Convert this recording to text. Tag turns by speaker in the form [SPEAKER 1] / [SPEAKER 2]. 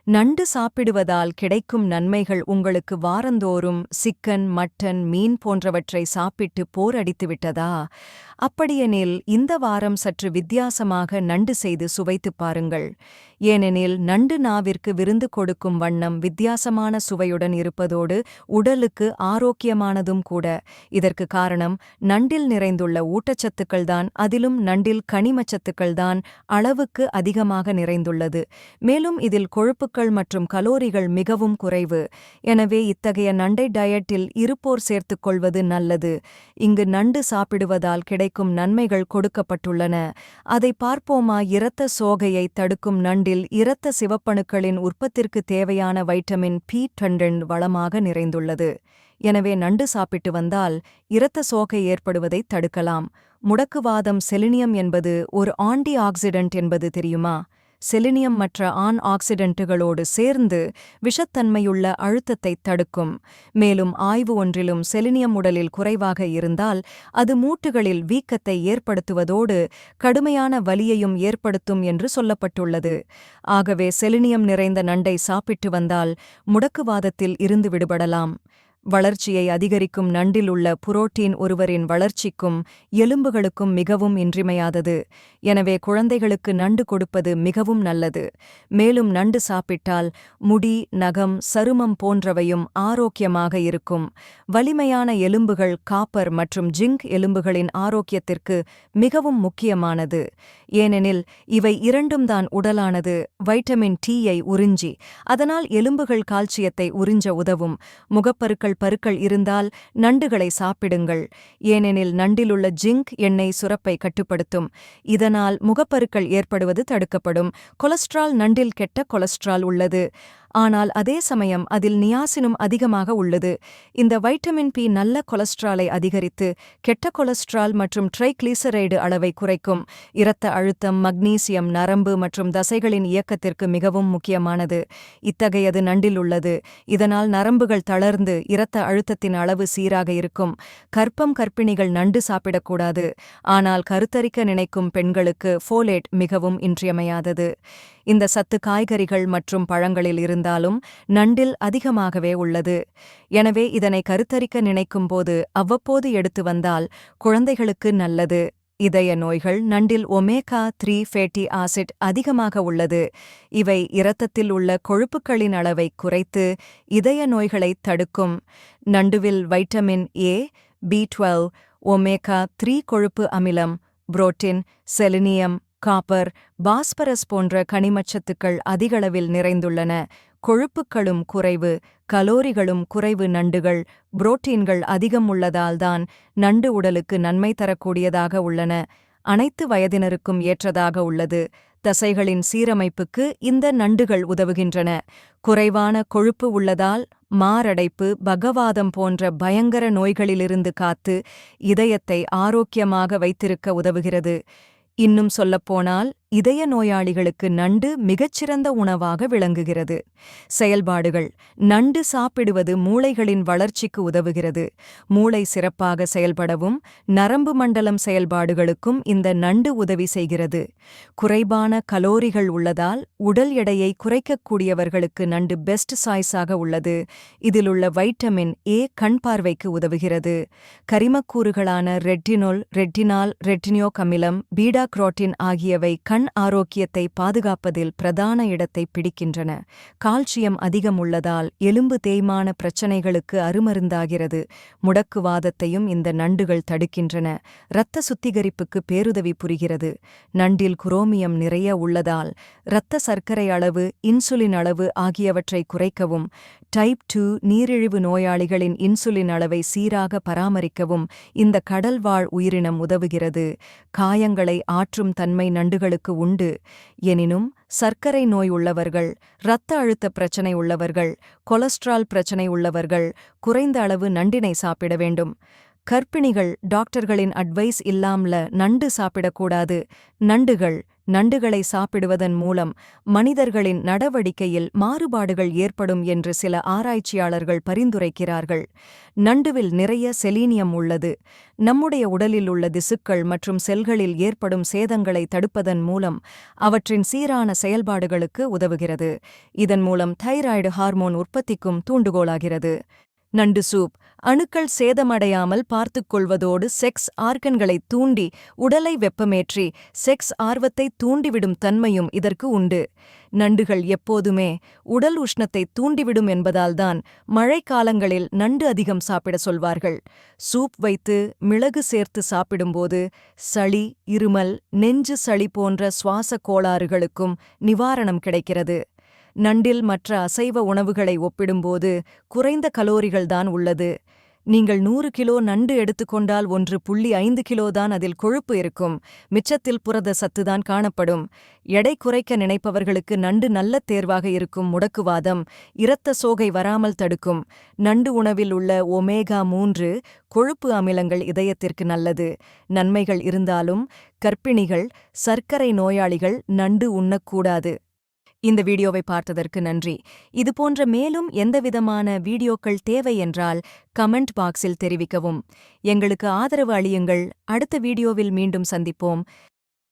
[SPEAKER 1] நண்டு சாப்பிடுவதால் கிடைக்கும் நன்மைகள் உங்களுக்கு வாரந்தோறும் சிக்கன், மட்டன், மீன் போன்றவற்றை சாப்பிட்டு போர் அடித்துவிட்டதா? அப்படியெனில் இந்த வாரம் சற்று வித்தியாசமாக நண்டு செய்து சுவைத்துப் பாருங்கள். ஏனெனில் நண்டு நாவிற்கு விருந்து கொடுக்கும் வண்ணம் வித்தியாசமான சுவையுடன் இருப்பதோடு உடலுக்கு ஆரோக்கியமானதும் கூட. இதற்கு காரணம் நண்டில் நிறைந்துள்ள ஊட்டச்சத்துக்கள்தான். அதிலும் நண்டில் கனிமச்சத்துக்கள்தான் அளவுக்கு அதிகமாக நிறைந்துள்ளது. மேலும் இதில் கொழுப்புக்கள் மற்றும் கலோரிகள் மிகவும் குறைவு. எனவே இத்தகைய நண்டை டயட்டில் இருப்போர் சேர்த்துக் கொள்வது நல்லது. இங்கு நண்டு சாப்பிடுவதால் கிடைக்கும் நன்மைகள் கொடுக்கப்பட்டுள்ளன. அதை பார்ப்போமா? இரத்த சோகையை தடுக்கும் நண்டில் இரத்த சிவப்பணுக்களின் உற்பத்திற்கு தேவையான வைட்டமின் பி12 வளமாக நிறைந்துள்ளது. எனவே நண்டு சாப்பிட்டு வந்தால் இரத்த சோகை ஏற்படுவதைத் தடுக்கலாம். முடக்குவாதம். செலினியம் என்பது ஒரு ஆன்டி ஆக்சிடென்ட் என்பது தெரியுமா? செலினியம் மற்ற ஆன் ஆக்சிடென்ட்டுகளோடு சேர்ந்து விஷத்தன்மையுள்ள அழுத்தத்தைத் தடுக்கும். மேலும் ஆய்வு ஒன்றிலும் செலினியம் உடலில் குறைவாக இருந்தால் அது மூட்டுகளில் வீக்கத்தை ஏற்படுத்துவதோடு கடுமையான வலியையும் ஏற்படுத்தும் என்று சொல்லப்பட்டுள்ளது. ஆகவே செலினியம் நிறைந்த நண்டை சாப்பிட்டு வந்தால் முடக்குவாதத்தில் இருந்து விடுபடலாம். வளர்ச்சியை அதிகரிக்கும் நண்டில் உள்ள புரோட்டீன் ஒருவரின் வளர்ச்சிக்கும் எலும்புகளுக்கும் மிகவும் இன்றியமையாதது. எனவே குழந்தைகளுக்கு நண்டு கொடுப்பது மிகவும் நல்லது. மேலும் நண்டு சாப்பிட்டால் முடி, நகம், சருமம் போன்றவையும் ஆரோக்கியமாக இருக்கும். வலிமையான எலும்புகள். காப்பர் மற்றும் ஜிங்க் எலும்புகளின் ஆரோக்கியத்திற்கு மிகவும் முக்கியமானது. ஏனெனில் இவை இரண்டும் தான் உடலானது வைட்டமின் டி-யை உறிஞ்சி அதனால் எலும்புகள் கால்சியத்தை உறிஞ்ச உதவும். பருக்கள் இருந்தால் நண்டுகளை சாப்பிடுங்கள். ஏனெனில் நண்டிலுள்ள ஜிங்க் எண்ணெய் சுரப்பை கட்டுப்படுத்தும். இதனால் முகப்பருக்கள் ஏற்படுவது தடுக்கப்படும். கொலஸ்ட்ரால். நண்டில் கெட்ட கொலஸ்ட்ரால் உள்ளது. ஆனால் அதே சமயம் அதில் நியாசினும் அதிகமாக உள்ளது. இந்த வைட்டமின் பி நல்ல கொலஸ்ட்ராலை அதிகரித்து கெட்ட கொலஸ்ட்ரால் மற்றும் ட்ரைக்ளிசரைடு அளவை குறைக்கும். இரத்த அழுத்தம். மக்னீசியம் நரம்பு மற்றும் தசைகளின் இயக்கத்திற்கு மிகவும் முக்கியமானது. இத்தகையது நண்டில் உள்ளது. இதனால் நரம்புகள் தளர்ந்து இரத்த அழுத்தத்தின் அளவு சீராக இருக்கும். கர்ப்பம். கர்ப்பிணிகள் நண்டு சாப்பிடக்கூடாது. ஆனால் கருத்தரிக்க நினைக்கும் பெண்களுக்கு ஃபோலேட் மிகவும் இன்றியமையாதது. இந்த சத்து காய்கறிகள் மற்றும் பழங்களில் இருந்தாலும் நண்டில் அதிகமாகவே உள்ளது. எனவே இதனை கருத்தரிக்க நினைக்கும்போது அவ்வப்போது எடுத்து வந்தால் குழந்தைகளுக்கு நல்லது. இதய நோய்கள். நண்டில் ஒமேகா-3 ஃபேட்டி ஆசிட் அதிகமாக உள்ளது. இவை இரத்தத்தில் உள்ள கொழுப்புக்களின் அளவை குறைத்து இதய நோய்களைத் தடுக்கும். நண்டுவில் வைட்டமின் ஏ, பி12, ஒமேகா-3 கொழுப்பு அமிலம், புரோட்டீன், செலினியம், காப்பர், பாஸ்பரஸ் போன்ற கனிமச்சத்துக்கள் அதிகளவில் நிறைந்துள்ளன. கொழுப்புக்களும் குறைவு, கலோரிகளும் குறைவு. நண்டுகள் புரோட்டீன்கள் அதிகம் உள்ளதால்தான் நண்டு உடலுக்கு நன்மை தரக்கூடியதாக உள்ளன. அனைத்து வயதினருக்கும் ஏற்றதாக உள்ளது. தசைகளின் சீரமைப்புக்கு இந்த நண்டுகள் உதவுகின்றன. குறைவான கொழுப்பு உள்ளதால் மாரடைப்பு, பக்கவாதம் போன்ற பயங்கர நோய்களிலிருந்து காத்து இதயத்தை ஆரோக்கியமாக வைத்திருக்க உதவுகிறது. இன்னும் சொல்லப்போனால் இதய நோயாளிகளுக்கு நண்டு மிகச்சிறந்த உணவாக விளங்குகிறது. செயல்பாடுகள். நண்டு சாப்பிடுவது மூளைகளின் வளர்ச்சிக்கு உதவுகிறது. மூளை சிறப்பாக செயல்படவும் நரம்பு மண்டலம் செயல்பாடுகளுக்கும் இந்த நண்டு உதவி செய்கிறது. குறைவான கலோரிகள் உள்ளதால் உடல் எடையை குறைக்கக்கூடியவர்களுக்கு நண்டு பெஸ்ட் சாய்ஸாக உள்ளது. இதிலுள்ள வைட்டமின் ஏ கண் பார்வைக்கு உதவுகிறது. கரிமக்கூறுகளான ரெட்டினோல், ரெட்டினால், ரெட்டினியோக் அமிலம், பீடா குரோட்டின் ஆகியவை கண் ஆரோக்கியத்தை பாதுகாப்பதில் பிரதான இடத்தை பிடிக்கின்றன. கால்சியம் அதிகம் உள்ளதால் எலும்பு தேய்மான பிரச்சனைகளுக்கு அருமருந்தாகிறது. முடக்குவாதத்தையும் இந்த நண்டுகள் தடுக்கின்றன. இரத்த சுத்திகரிப்புக்கு பேருதவி புரிகிறது. நண்டில் குரோமியம் நிறைய உள்ளதால் இரத்த சர்க்கரை அளவு, இன்சுலின் அளவு ஆகியவற்றை குறைக்கவும், டைப் 2 நீரிழிவு நோயாளிகளின் இன்சுலின் அளவை சீராக பராமரிக்கவும் இந்த கடல்வாழ் உயிரினம் உதவுகிறது. காயங்களை ஆற்றும் தன்மை நண்டுகளுக்கு உண்டு. எனினும் சர்க்கரை நோய் உள்ளவர்கள், இரத்த அழுத்த பிரச்சனை உள்ளவர்கள், கொலஸ்ட்ரால் பிரச்சனை உள்ளவர்கள் குறைந்த அளவு நண்டினை சாப்பிட வேண்டும். கர்ப்பிணிகள் டாக்டர்களின் அட்வைஸ் இல்லாமல நண்டு சாப்பிடக்கூடாது. நண்டுகளை சாப்பிடுவதன் மூலம் மனிதர்களின் நடவடிக்கையில் மாறுபாடுகள் ஏற்படும் என்று சில ஆராய்ச்சியாளர்கள் பரிந்துரைக்கிறார்கள். நண்டுவில் நிறைய செலீனியம் உள்ளது. நம்முடைய உடலில் உள்ள திசுக்கள் மற்றும் செல்களில் ஏற்படும் சேதங்களை தடுப்பதன் மூலம் அவற்றின் சீரான செயல்பாடுகளுக்கு உதவுகிறது. இதன் மூலம் தைராய்டு ஹார்மோன் உற்பத்திக்கும் தூண்டுகோலாகிறது. நண்டு சூப் அணுக்கள் சேதமடையாமல் பார்த்துக் கொள்வதோடு செக்ஸ் ஆர்கன்களைத் தூண்டி உடலை வெப்பமேற்றி செக்ஸ் ஆர்வத்தை தூண்டிவிடும் தன்மையும் இதற்கு உண்டு. நண்டுகள் எப்போதுமே உடல் உஷ்ணத்தை தூண்டிவிடும் என்பதால்தான் மழைக்காலங்களில் நண்டு அதிகம் சாப்பிட சொல்வார்கள். சூப் வைத்து மிளகு சேர்த்து சாப்பிடும்போது சளி, இருமல், நெஞ்சு சளி போன்ற சுவாச கோளாறுகளுக்கும் நிவாரணம் கிடைக்கிறது. நண்டில் மற்ற அசைவ உணவுகளை ஒப்பிடும்போது குறைந்த கலோரிகள்தான் உள்ளது. நீங்கள் 100 கிலோ நண்டு எடுத்துக்கொண்டால் 1.5 கிலோதான் அதில் கொழுப்பு இருக்கும். மிச்சத்தில் புரத சத்துதான் காணப்படும். எடை குறைக்க நினைப்பவர்களுக்கு நண்டு நல்ல தேர்வாக இருக்கும். முடக்குவாதம், இரத்த சோகை வராமல் தடுக்கும். நண்டு உணவில் உள்ள ஒமேகா-3 கொழுப்பு அமிலங்கள் இதயத்திற்கு நல்லது. நன்மைகள் இருந்தாலும் கர்ப்பிணிகள், சர்க்கரை நோயாளிகள் நண்டு உண்ணக்கூடாது. இந்த வீடியோவை பார்த்ததற்கு நன்றி. இதுபோன்ற மேலும் எந்தவிதமான வீடியோக்கள் தேவை என்றால் கமெண்ட் பாக்ஸில் தெரிவிக்கவும். எங்களுக்கு ஆதரவு அளியுங்கள். அடுத்த வீடியோவில் மீண்டும் சந்திப்போம்.